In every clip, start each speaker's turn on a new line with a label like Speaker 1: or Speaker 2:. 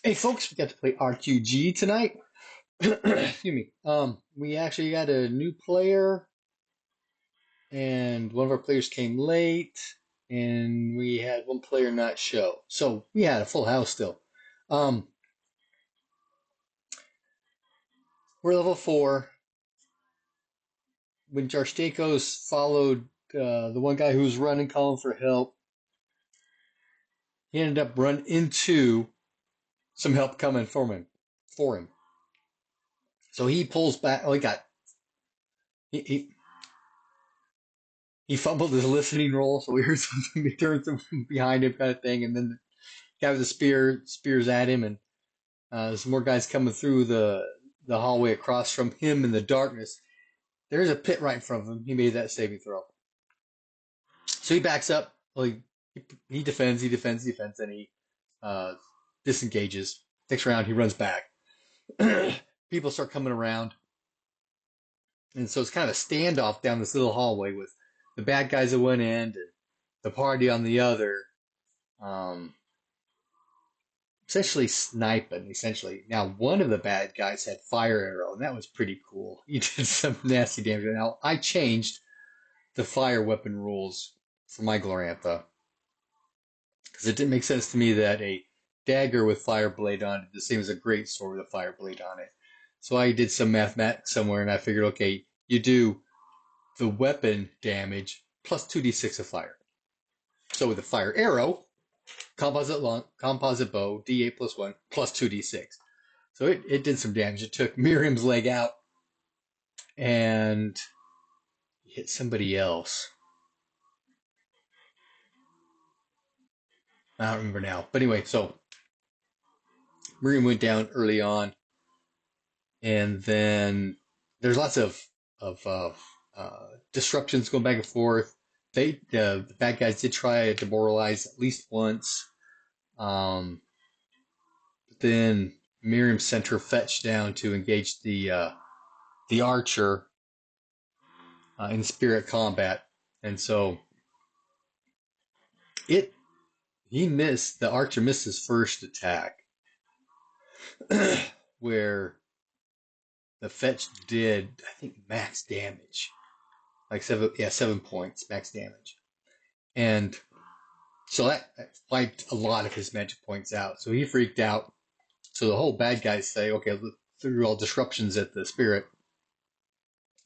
Speaker 1: Hey folks, we got to play RQG tonight. Excuse me. We actually got a new player, and one of our players came late, and we had one player not show. So we had a full house still. Um, we're level 4. When Jarstakos followed the one guy who was running, calling for help, he ended up running into some help coming for him. So he pulls back. Oh, he, he he fumbled his listening roll, so we heard something. He turned something behind him, kind of thing, and then the guy with the spears at him, and there's more guys coming through the hallway across from him in the darkness. There's a pit right in front of him. He made that saving throw, so he backs up. Well, he defends, and he uh, disengages. Next round, he runs back. People start coming around, and so it's kind of a standoff down this little hallway with the bad guys at one end and the party on the other. Um, Essentially sniping. Essentially, now one of the bad guys had fire arrow, and that was pretty cool. He did some nasty damage. Now I changed the fire weapon rules for my Glorantha because it didn't make sense to me that a dagger with fire blade on it the same as a great sword with a fire blade on it. So I did some mathematics somewhere, and I figured, okay, you do the weapon damage plus 2d6 of fire. So with a fire arrow, composite bow, d8 plus 1 plus 2d6. So it did some damage. It took Miriam's leg out and hit somebody else. I don't remember now. But anyway, so Miriam went down early on, and then there's lots of disruptions going back and forth. The bad guys did try to demoralize at least once. But then Miriam sent her fetch down to engage the archer in spirit combat, and so it the archer missed his first attack, where the fetch did, I think, max damage, like 7 points max damage, and so that wiped a lot of his magic points out. So he freaked out. So the whole bad guys say, okay, let's through all disruptions at the spirit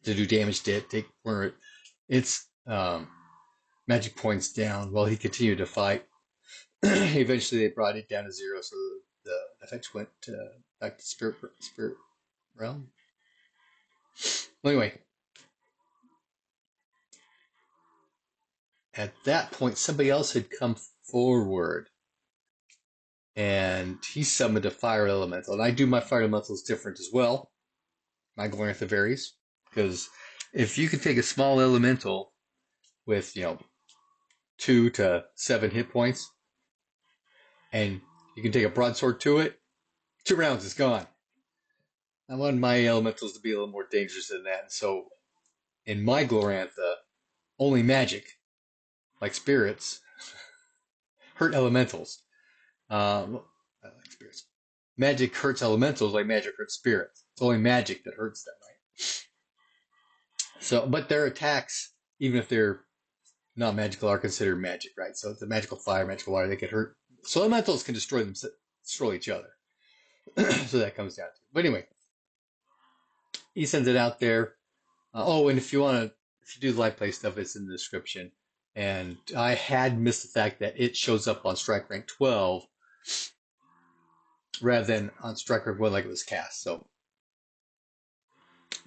Speaker 1: to do damage to it, take where its magic points down while he continued to fight. Eventually, they brought it down to 0, so the fetch went back to spirit realm. Well, anyway, at that point, somebody else had come forward, and he summoned a fire elemental. And I do my fire elementals different as well. My Glorantha varies, because if you can take a small elemental with 2 to 7 hit points, and you can take a broadsword to it, 2 rounds is gone. I wanted my elementals to be a little more dangerous than that, and so in my Glorantha, only magic, like spirits, hurt elementals. I like spirits. Magic hurts elementals like magic hurts spirits. It's only magic that hurts them, right? So, but their attacks, even if they're not magical, are considered magic, right? So it's a magical fire, magical water, they get hurt. So elementals can destroy each other. So that comes down to it. But anyway, he sends it out there. And if you do the live play stuff, it's in the description. And I had missed the fact that it shows up on strike rank 12 rather than on strike rank 1 like it was cast. So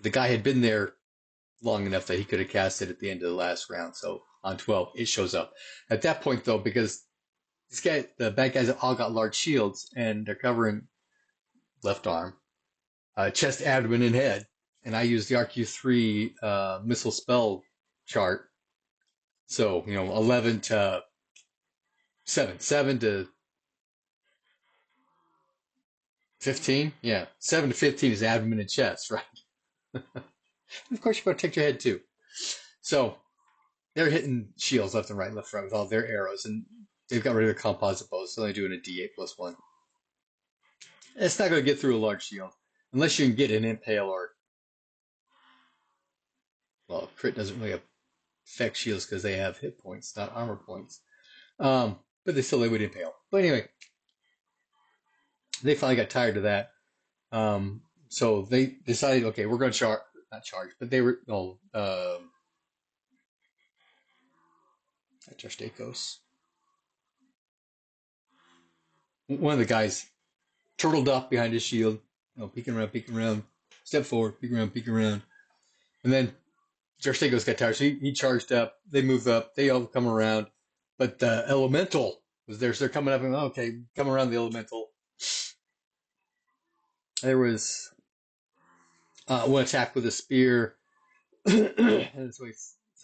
Speaker 1: the guy had been there long enough that he could have cast it at the end of the last round. So on 12, it shows up. At that point, though, because the bad guys all got large shields and they're covering left arm, chest, abdomen, and head. And I used the RQ3 missile spell chart. So, 11 to 7 to 15. Yeah, 7 to 15 is abdomen and chest, right? Of course, you're going to protect your head too. So they're hitting shields left and right with all their arrows, and they've got rid of the composite bows, so they're only doing a D8 plus 1. It's not going to get through a large shield unless you can get an impale or, well, crit doesn't really affect shields because they have hit points, not armor points. But they would impale. But anyway, they finally got tired of that. So they decided, okay, we're going to not charge, but they were, no, Stakos. One of the guys turtled up behind his shield, peeking around, step forward, peek around. And then Stakos got tired, so he charged up. They move up, they all come around. But the elemental was there, so they're coming up and, okay, come around the elemental. There was one attack with a spear. And so he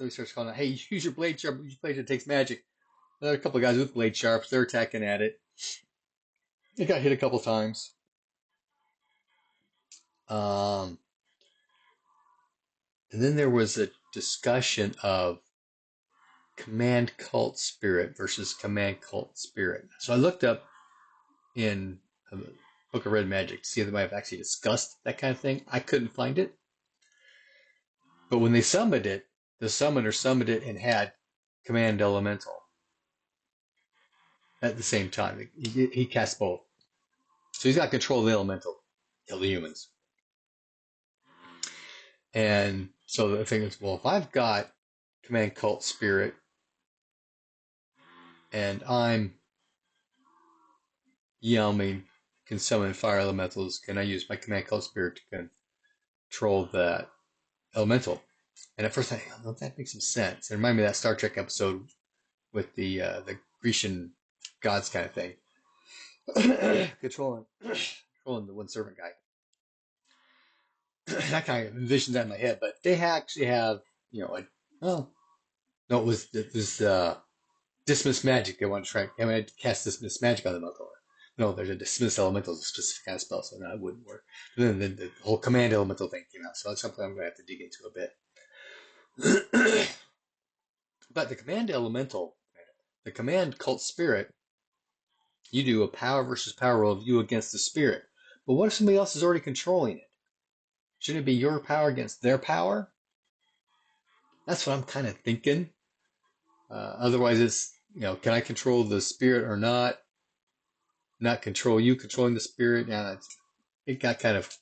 Speaker 1: starts calling out, hey, use your blade sharp. Use your blade sharp. It takes magic. There are a couple of guys with blade sharps. They're attacking at it. It got hit a couple times. And then there was a discussion of command cult spirit versus command cult spirit. So I looked up in a Book of Red Magic to see if they might have actually discussed that kind of thing. I couldn't find it. But when they summoned it, the summoner summoned it and had command elemental at the same time. He cast both. So he's got control of the elemental, kill the humans. And so the thing is, well, if I've got command cult spirit and I'm Yelming, can summon fire elementals, can I use my command cult spirit to control that elemental? And at first I thought, well, that makes some sense. It reminded me of that Star Trek episode with the Grecian gods kind of thing. controlling the one servant guy. That kind of envisions that in my head, but they actually have, no, it was dismiss magic. They want to try. I cast dismiss magic on the elemental. No, there's a dismiss elemental, a specific kind of spell, so no, it wouldn't work. And then the whole command elemental thing came out, so that's something I'm going to have to dig into a bit. But the command elemental, the command cult spirit, you do a power versus power roll of you against the spirit. But what if somebody else is already controlling it? Shouldn't it be your power against their power? That's what I'm kind of thinking. Otherwise, it's, can I control the spirit or not? Not control you, controlling the spirit. Yeah, it got kind of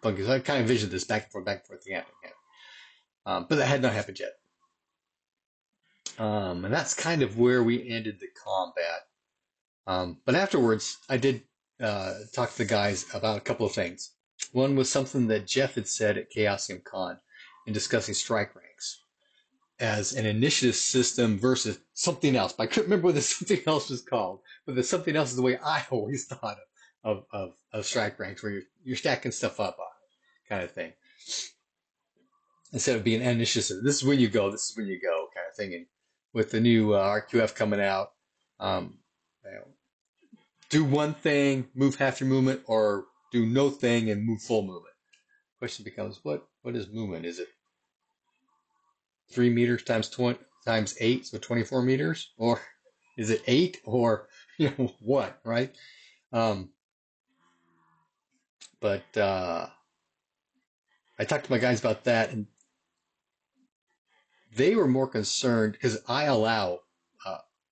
Speaker 1: funky. So I kind of envisioned this back and forth thing happening. But that had not happened yet. And that's kind of where we ended the combat. But afterwards, I did talk to the guys about a couple of things. One was something that Jeff had said at Chaosium Con in discussing strike ranks as an initiative system versus something else. But I couldn't remember what the something else was called. But the something else is the way I always thought of strike ranks, where you're stacking stuff up on it, kind of thing. Instead of being an initiative, this is when you go, this is when you go, kind of thing. And with the new RQF coming out, do one thing, move half your movement, or do no thing and move full movement. Question becomes, what is movement? Is it 3 meters times 20 times 8, so 24 meters, or is it 8, or what, right? But I talked to my guys about that, and they were more concerned because I allow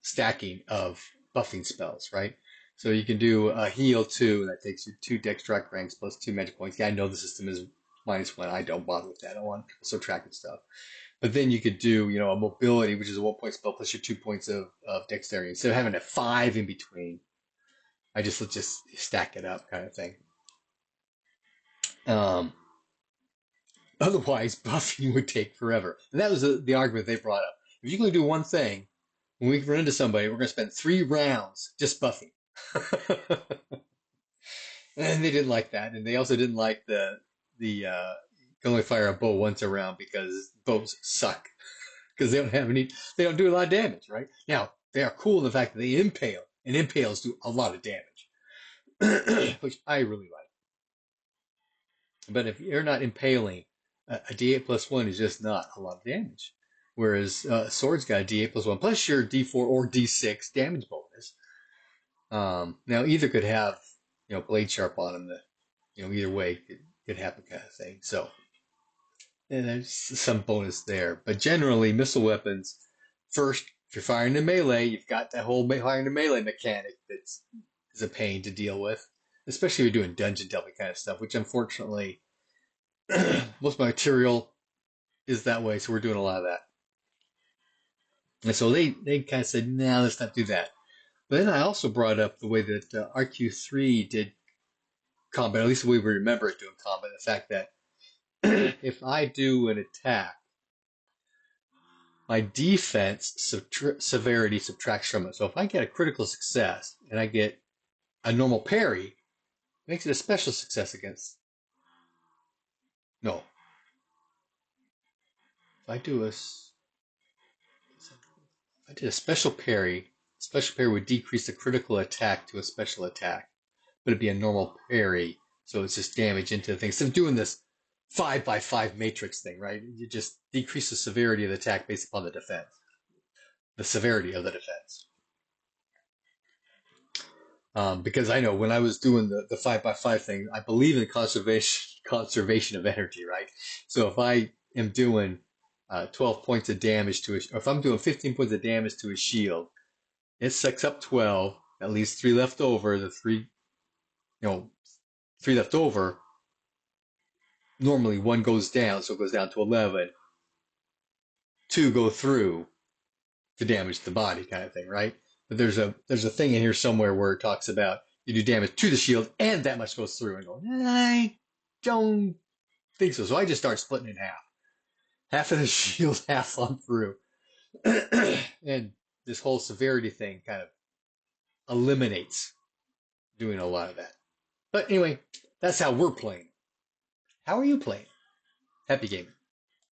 Speaker 1: stacking of buffing spells, right? So you can do a heal 2, and that takes you 2 dex strike ranks plus 2 magic points. Yeah, I know the system is -1. I don't bother with that. I don't want people subtracting stuff. But then you could do, a mobility, which is a 1-point spell plus your 2 points of dexterity. Instead of having a 5 in between, let's just stack it up, kind of thing. Otherwise, buffing would take forever. And that was the argument they brought up. If you can only do one thing, when we run into somebody, we're going to spend 3 rounds just buffing. And they didn't like that. And they also didn't like the you can only fire a bow once a round because bows suck. Because they don't do a lot of damage, right? Now, they are cool in the fact that they impale, and impales do a lot of damage, which I really like. But if you're not impaling, a D8 plus 1 is just not a lot of damage. Whereas sword's got a D8 plus 1 plus your D4 or D6 damage bonus. Now, either could have blade sharp on them. Either way could happen, kind of thing. So, and there's some bonus there, but generally missile weapons. First, if you're firing in melee, you've got that whole firing in melee mechanic that's is a pain to deal with, especially if you're doing dungeon delving kind of stuff, which unfortunately most of my material is that way, so we're doing a lot of that. And so they kind of said, nah, let's not do that. But then I also brought up the way that RQ3 did combat, at least the way we remember it doing combat, the fact that if I do an attack, my defense severity subtracts from it. So if I get a critical success and I get a normal parry, it makes it a special success against. No. If I do I did a special parry would decrease the critical attack to a special attack, but it'd be a normal parry, so it's just damage into the thing. Instead of doing this 5x5 matrix thing, right? You just decrease the severity of the attack based upon the defense. The severity of the defense. Because I know when I was doing the 5x5 thing, I believe in conservation of energy, right? So if I am doing 12 points of damage or if I'm doing 15 points of damage to a shield, it sucks up 12, that leaves 3 left over. The 3 left over. Normally 1 goes down, so it goes down to 11. 2 go through to damage the body, kind of thing, right? But there's a thing in here somewhere where it talks about you do damage to the shield and that much goes through. And go, I don't think so. So I just start splitting in half. Half of the shield, half on through. And this whole severity thing kind of eliminates doing a lot of that. But anyway, that's how we're playing. How are you playing? Happy gaming.